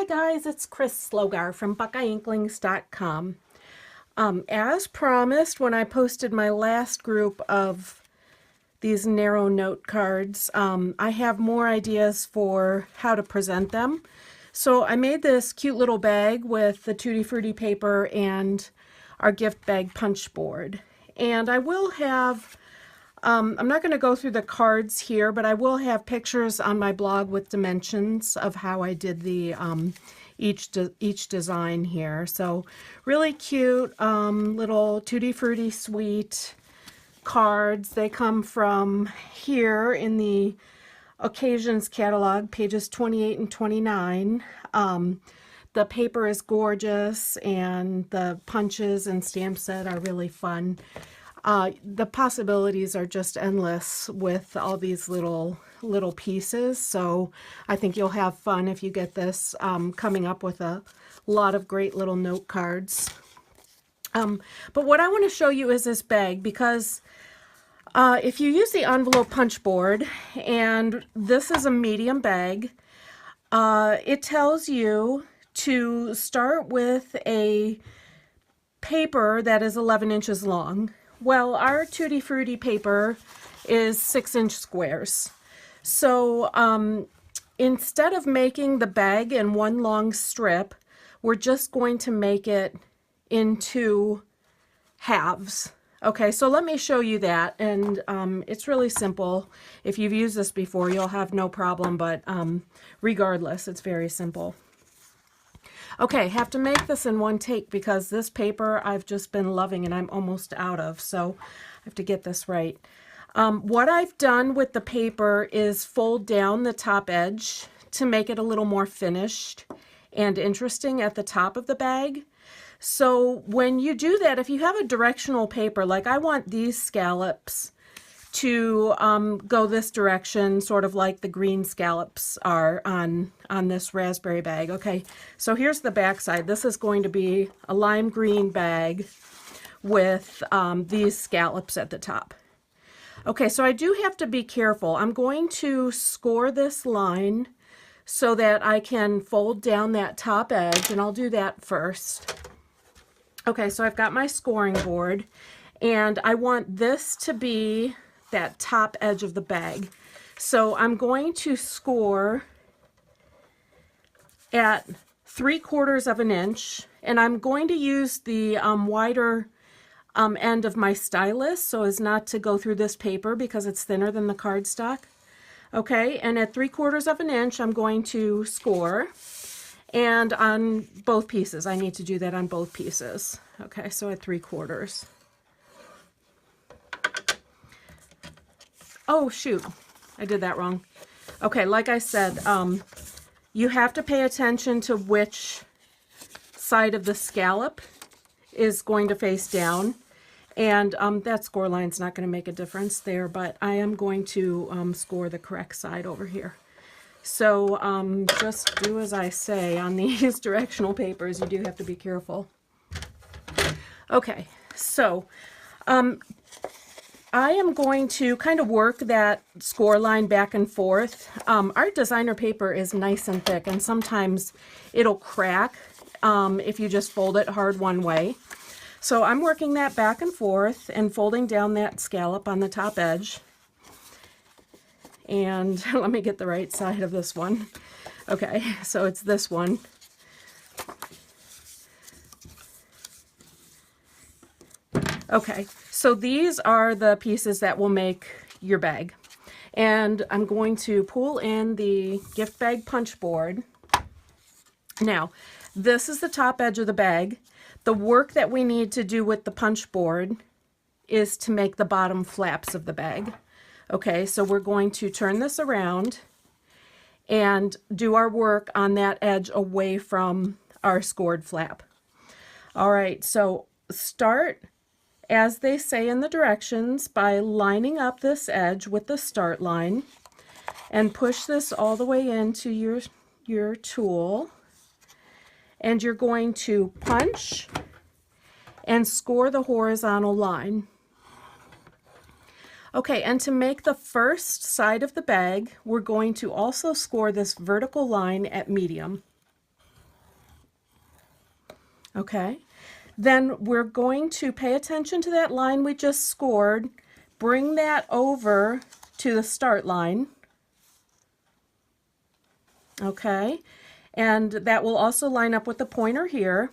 Hi guys, it's Chris Slogar from BuckeyeInklings.com. As promised, when I posted my last group of these narrow note cards, I have more ideas for how to present them. So I made this cute little bag with the Tutti Frutti paper and our gift bag punch board. And I will have I'm not going to go through the cards here, but I will have pictures on my blog with dimensions of how I did the each design here. So really cute little Tutti Frutti Suite cards. They come from here in the Occasions catalog, pages 28 and 29. The paper is gorgeous and the punches and stamp set are really fun. The possibilities are just endless with all these little pieces, so I think you'll have fun if you get this coming up with a lot of great little note cards. But what I want to show you is this bag, because if you use the envelope punch board, and this is a medium bag, it tells you to start with a paper that is 11 inches long. Well, our Tutti Frutti paper is 6-inch squares. So instead of making the bag in one long strip, we're just going to make it into halves. Okay, so let me show you that, and it's really simple. If you've used this before, you'll have no problem, but regardless, it's very simple. Okay, have to make this in one take because this paper I've just been loving and I'm almost out of, so I have to get this right. What I've done with the paper is fold down the top edge to make it a little more finished and interesting at the top of the bag. So when you do that, if you have a directional paper, like I want these scallops to go this direction, sort of like the green scallops are on this raspberry bag. Okay, so here's the back side. This is going to be a lime green bag with these scallops at the top. Okay, so I do have to be careful. I'm going to score this line so that I can fold down that top edge, and I'll do that first. Okay, so I've got my scoring board, and I want this to be that top edge of the bag. So I'm going to score at 3/4 of an inch, and I'm going to use the wider end of my stylus so as not to go through this paper because it's thinner than the cardstock. Okay, and at 3/4 of an inch I'm going to score, and on both pieces. I need to do that on both pieces. Okay, so at 3/4. Oh, shoot. I did that wrong. Okay, like I said, you have to pay attention to which side of the scallop is going to face down. And that score line's not going to make a difference there, but I am going to score the correct side over here. So just do as I say on these directional papers. You do have to be careful. Okay, so I am going to kind of work that score line back and forth. Our designer paper is nice and thick, and sometimes it'll crack if you just fold it hard one way. So I'm working that back and forth and folding down that scallop on the top edge. And let me get the right side of this one. Okay, so it's this one. Okay, so these are the pieces that will make your bag. And I'm going to pull in the gift bag punch board. Now, this is the top edge of the bag. The work that we need to do with the punch board is to make the bottom flaps of the bag. Okay, so we're going to turn this around and do our work on that edge away from our scored flap. All right, so start, as they say in the directions, by lining up this edge with the start line and push this all the way into your tool. And you're going to punch and score the horizontal line. Okay, and to make the first side of the bag, we're going to also score this vertical line at medium. Okay, then we're going to pay attention to that line we just scored, bring that over to the start line. Okay, and that will also line up with the pointer here,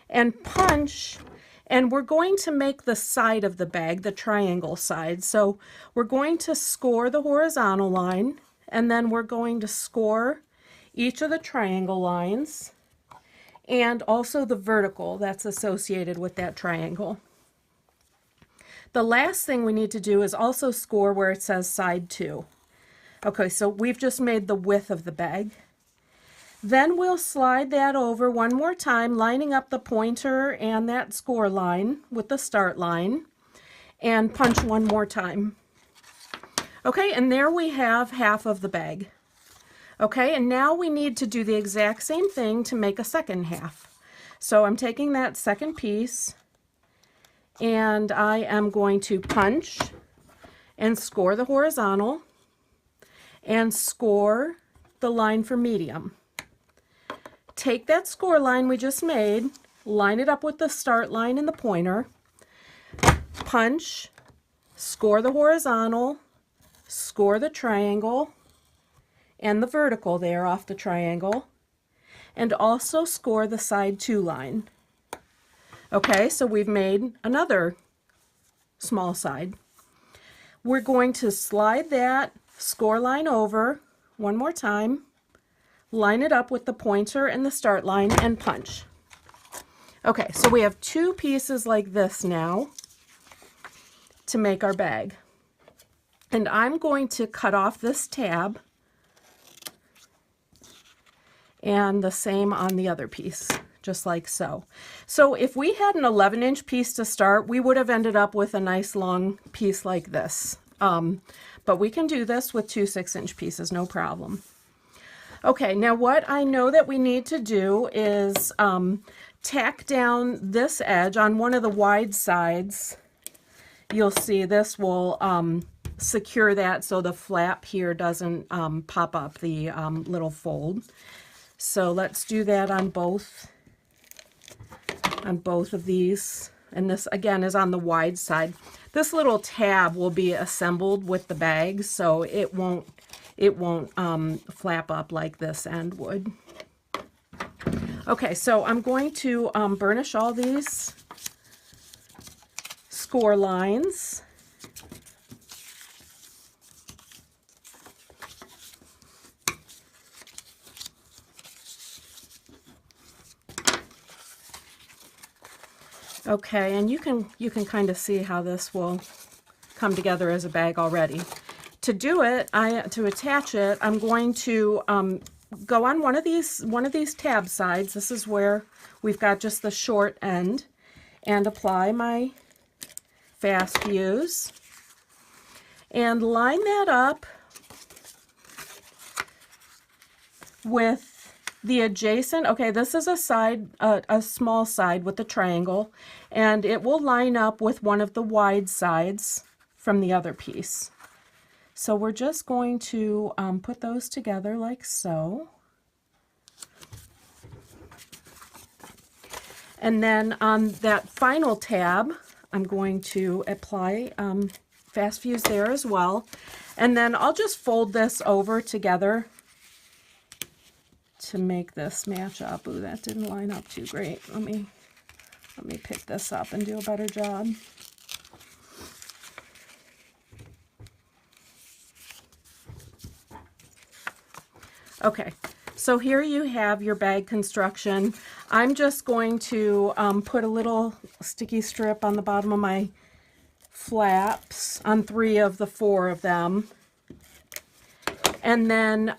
and punch, and we're going to make the side of the bag the triangle side. So we're going to score the horizontal line, and then we're going to score each of the triangle lines and also the vertical that's associated with that triangle. The last thing we need to do is also score where it says side 2. Okay, so we've just made the width of the bag. Then we'll slide that over one more time, lining up the pointer and that score line with the start line, and punch one more time. Okay, and there we have half of the bag. Okay, and now we need to do the exact same thing to make a second half. So I'm taking that second piece and I am going to punch and score the horizontal and score the line for medium. Take that score line we just made, line it up with the start line and the pointer, punch, score the horizontal, score the triangle and the vertical there off the triangle, and also score the side 2 line. Okay, so we've made another small side. We're going to slide that score line over one more time, line it up with the pointer and the start line, and punch. Okay, so we have 2 pieces like this now to make our bag. And I'm going to cut off this tab, and the same on the other piece, just like so. So if we had an 11-inch piece to start, we would have ended up with a nice long piece like this. But we can do this with 2 6-inch pieces, no problem. Okay, now what I know that we need to do is tack down this edge on one of the wide sides. You'll see this will secure that so the flap here doesn't pop up the little fold. So let's do that on both of these. And this again is on the wide side. This little tab will be assembled with the bag, so it won't flap up like this end would. Okay, so I'm going to burnish all these score lines. Okay, and you can kind of see how this will come together as a bag already. To do it, to attach it, I'm going to go on one of these tab sides. This is where we've got just the short end, and apply my fast fuse and line that up with the adjacent. Okay, this is a side, a small side with the triangle, and it will line up with one of the wide sides from the other piece. So we're just going to put those together like so. And then on that final tab, I'm going to apply fast fuse there as well. And then I'll just fold this over together to make this match up. Ooh, that didn't line up too great. Let me pick this up and do a better job. Okay, so here you have your bag construction. I'm just going to put a little sticky strip on the bottom of my flaps on 3 of the 4 of them. And then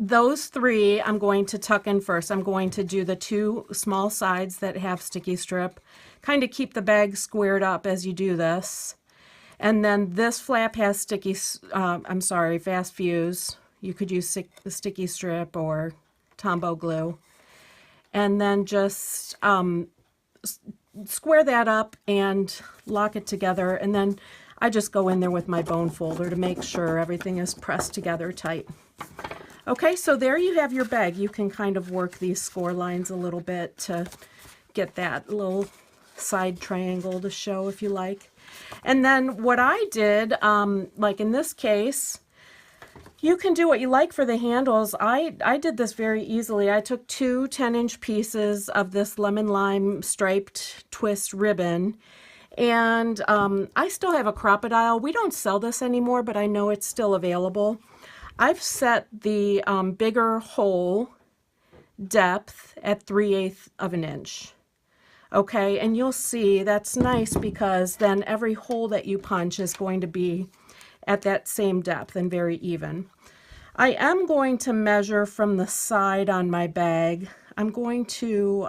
those 3 I'm going to tuck in first. I'm going to do the 2 small sides that have sticky strip. Kind of keep the bag squared up as you do this. And then this flap has fast fuse. You could use sticky strip or Tombow glue. And then just square that up and lock it together. And then I just go in there with my bone folder to make sure everything is pressed together tight. Okay, so there you have your bag. You can kind of work these score lines a little bit to get that little side triangle to show if you like. And then what I did, like in this case, you can do what you like for the handles. I did this very easily. I took two 10-inch pieces of this lemon lime striped twist ribbon, and I still have a crocodile. We don't sell this anymore, but I know it's still available. I've set the bigger hole depth at 3/8 of an inch. Okay, and you'll see that's nice because then every hole that you punch is going to be at that same depth and very even. I am going to measure from the side on my bag. I'm going to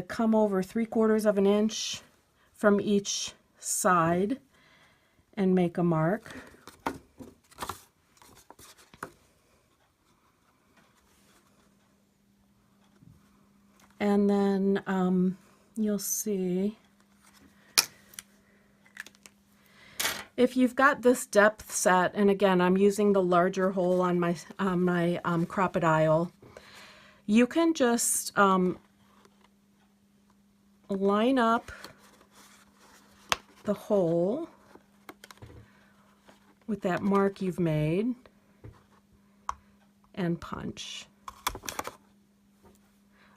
come over 3/4 of an inch from each side and make a mark. And then you'll see, if you've got this depth set, and again, I'm using the larger hole on my crocodile, you can just line up the hole with that mark you've made and punch.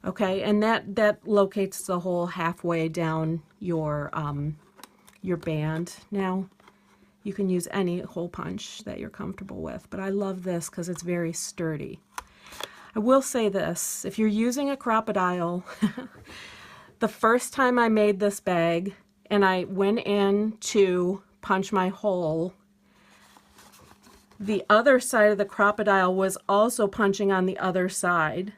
Okay, and that locates the hole halfway down your band. Now, you can use any hole punch that you're comfortable with, but I love this because it's very sturdy. I will say this, if you're using a crocodile, the first time I made this bag and I went in to punch my hole, the other side of the crocodile was also punching on the other side.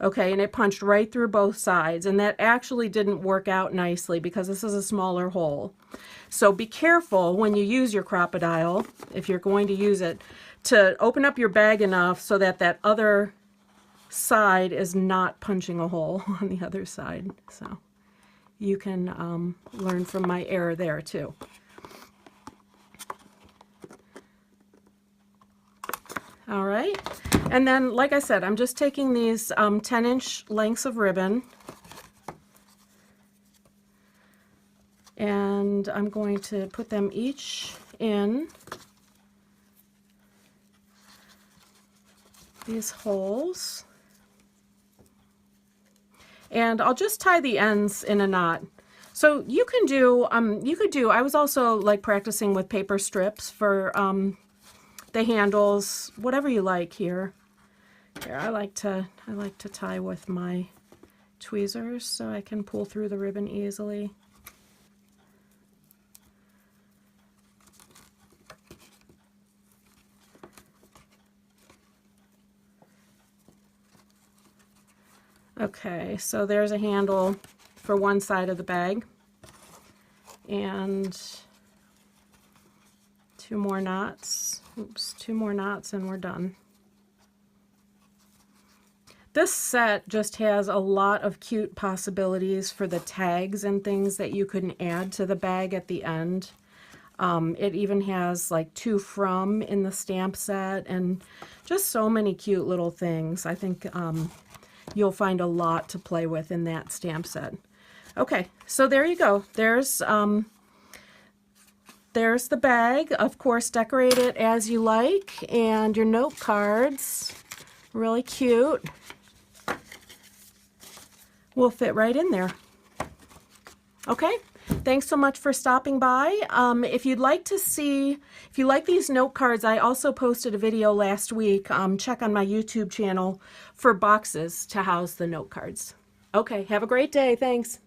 Okay, and it punched right through both sides, and that actually didn't work out nicely because this is a smaller hole. So be careful when you use your crocodile, if you're going to use it, to open up your bag enough so that that other side is not punching a hole on the other side. So you can learn from my error there too. All right, and then like I said, I'm just taking these 10-inch lengths of ribbon, and I'm going to put them each in these holes, and I'll just tie the ends in a knot. So you can do, I was also like practicing with paper strips for the handles, whatever you like here. Here, I like to tie with my tweezers so I can pull through the ribbon easily. Okay, so there's a handle for one side of the bag, and two more knots. Oops, two more knots and we're done. This set just has a lot of cute possibilities for the tags and things that you can add to the bag at the end. It even has like to from in the stamp set and just so many cute little things. I think you'll find a lot to play with in that stamp set. Okay, so there you go. There's the bag. Of course, decorate it as you like, and your note cards, really cute, will fit right in there. Okay, thanks so much for stopping by. If you'd like to see, if you like these note cards, I also posted a video last week. Check on my YouTube channel for boxes to house the note cards. Okay, have a great day. Thanks.